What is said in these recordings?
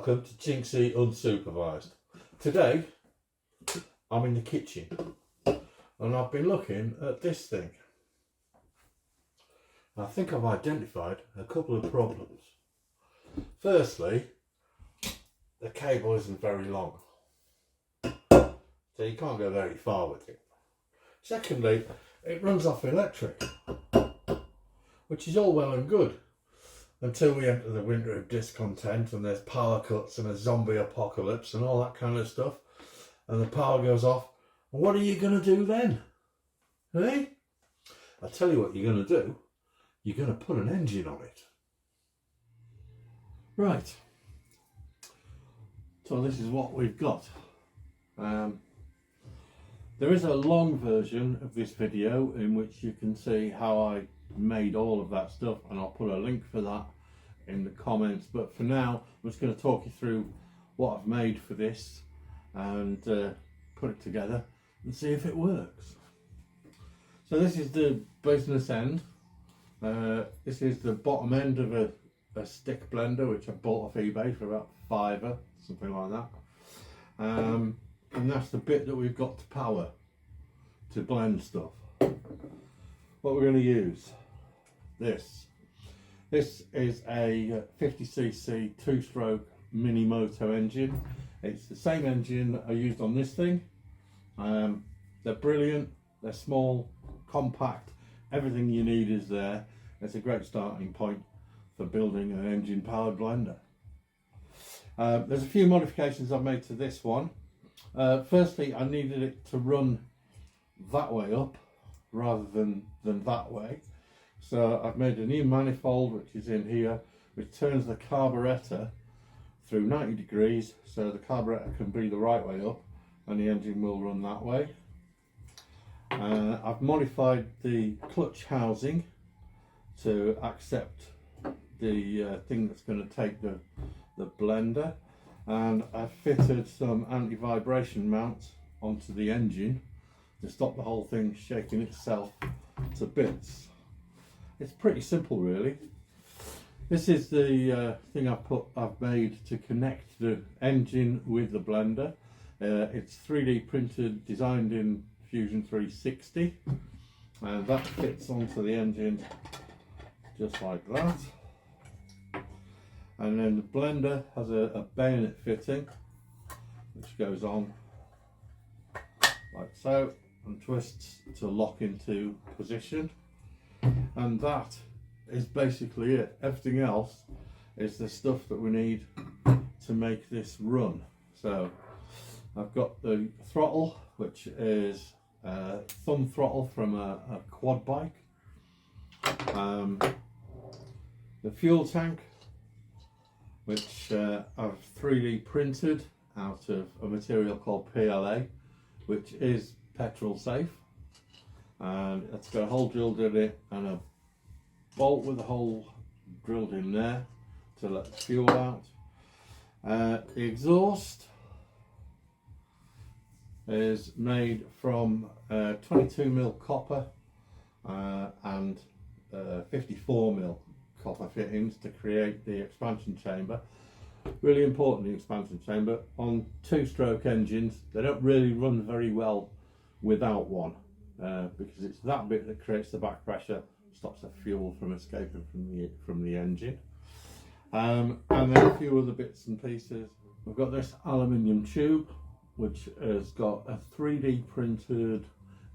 Welcome to Jinxie Unsupervised. Today I'm in the kitchen and I've been looking at this thing. I think I've identified a couple of problems. Firstly, the cable isn't very long, so you can't go very far with it. Secondly, it runs off electric, which is all well and good until we enter the winter of discontent and there's power cuts and a zombie apocalypse and all that kind of stuff, and the power goes off. And what are you going to do then? Hey? I'll tell you what you're going to do. You're going to put an engine on it. Right. So this is what we've got. There is a long version of this video in which you can see how I made all of that stuff, and I'll put a link for that in the comments. But for now, I'm just going to talk you through what I've made for this and put it together and see if it works. So this is the business end. This is the bottom end of a stick blender which I bought off eBay for about £5, something like that. And that's the bit that we've got to power to blend stuff. What we're going to use, this is a 50cc 2-stroke mini moto engine. It's the same engine that I used on this thing. They're brilliant, they're small, compact, everything you need is there. It's a great starting point for building an engine powered blender. There's a few modifications I've made to this one. Firstly, I needed it to run that way up rather than that way, so I've made a new manifold which is in here, which turns the carburettor through 90 degrees so the carburettor can be the right way up and the engine will run that way. I've modified the clutch housing to accept the thing that's going to take the blender, and I've fitted some anti-vibration mounts onto the engine to stop the whole thing shaking itself to bits. It's pretty simple really. This is the thing I've made to connect the engine with the blender. It's 3D printed, designed in Fusion 360, and that fits onto the engine just like that. And then the blender has a bayonet fitting which goes on like so and twists to lock into position, and that is basically it. Everything else is the stuff that we need to make this run. So I've got the throttle, which is a thumb throttle from a quad bike, the fuel tank, which I've 3D printed out of a material called PLA, which is petrol safe, and it's got a hole drilled in it and a bolt with a hole drilled in there to let the fuel out. The exhaust is made from 22mm copper and 54mm copper fittings to create the expansion chamber. Really important, the expansion chamber. On 2-stroke engines, they don't really run very well without one, because it's that bit that creates the back pressure, stops the fuel from escaping from the engine. And then a few other bits and pieces. We've got this aluminium tube which has got a 3D printed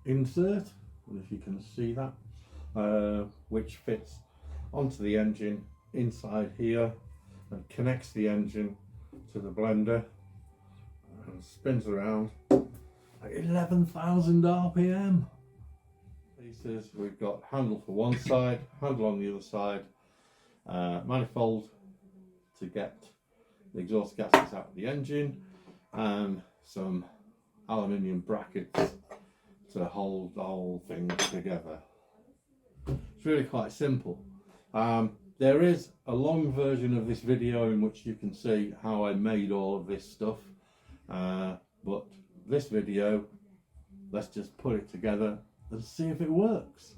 insert, if you can see that, which fits onto the engine inside here and connects the engine to the blender and spins around at 11,000 RPM. Pieces, we've got handle for one side, handle on the other side, manifold to get the exhaust gases out of the engine, and some aluminium brackets to hold the whole thing together. It's really quite simple. There is a long version of this video in which you can see how I made all of this stuff, but this video, let's just put it together and see if it works.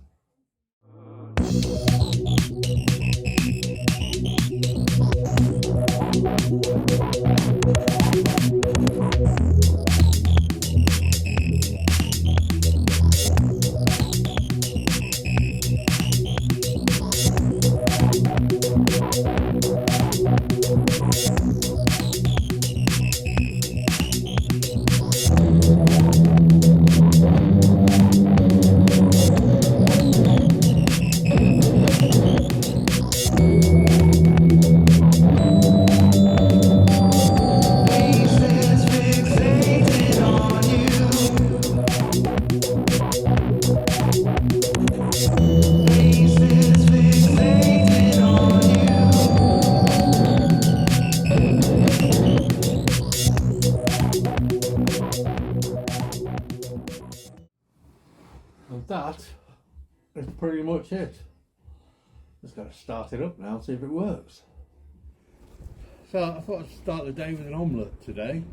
that is pretty much it. Just got to start it up now and see if it works. So I thought I'd start the day with an omelette today.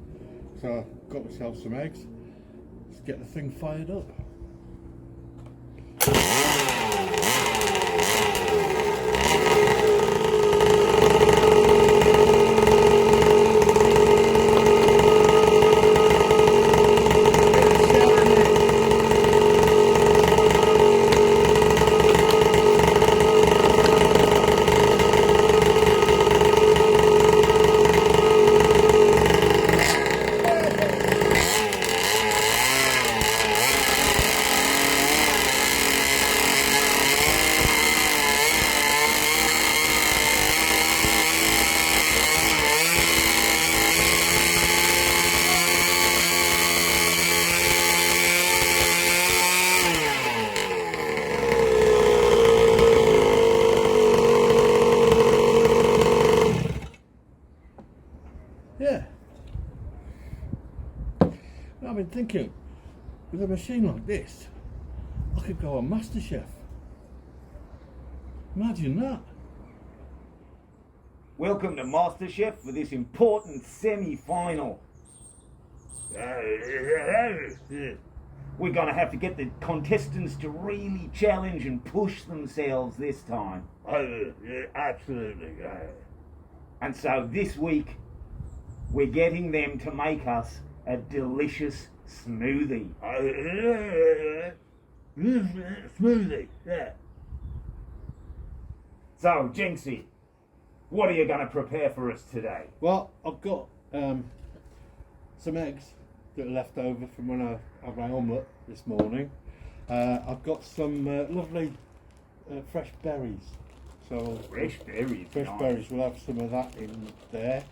So I've got myself some eggs. Let's get the thing fired up. Yeah. I've been thinking, with a machine like this, I could go on MasterChef. Imagine that. Welcome to MasterChef for this important semi-final. We're going to have to get the contestants to really challenge and push themselves this time. Absolutely. And so this week, we're getting them to make us a delicious smoothie. Smoothie, yeah. So, Jinxie, what are you going to prepare for us today? Well, I've got some eggs that are left over from when I had my omelette this morning. I've got some lovely fresh berries. So Fresh berries. fresh nice. berries. We'll have some of that in there.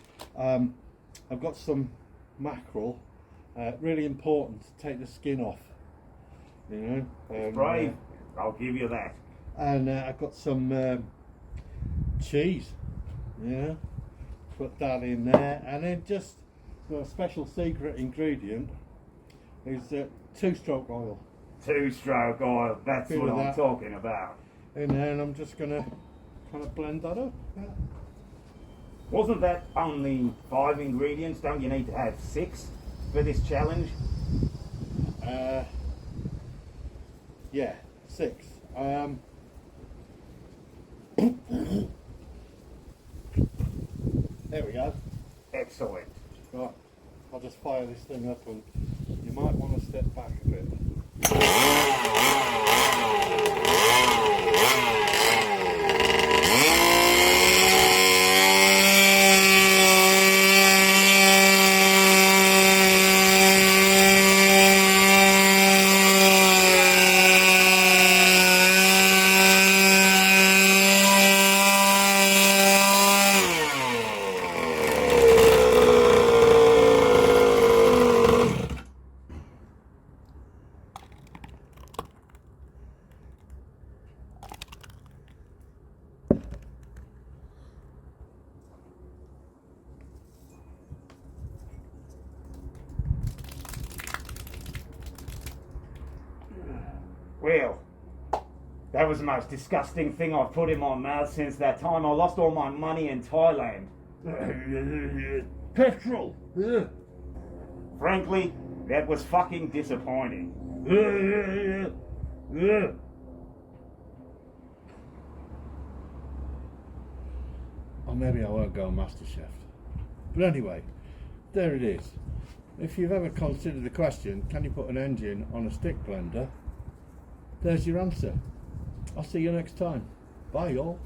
I've got some mackerel. Really important to take the skin off. You know. Brave. I'll give you that. And I've got some cheese. Yeah. Put that in there, and then just a special secret ingredient is 2-stroke oil. 2-stroke oil. That's Bit what of I'm that. talking about. In there, and I'm just gonna kind of blend that up. Yeah. Wasn't that only 5 ingredients? Don't you need to have 6 for this challenge? Yeah, 6. There we go. Excellent. Right, I'll just fire this thing up, and you might want to step back a bit. Well, that was the most disgusting thing I've put in my mouth since that time I lost all my money in Thailand. Petrol. Frankly, that was fucking disappointing. Or maybe I won't go on MasterChef. But anyway, there it is. If you've ever considered the question, can you put an engine on a stick blender? There's your answer. I'll see you next time. Bye, y'all.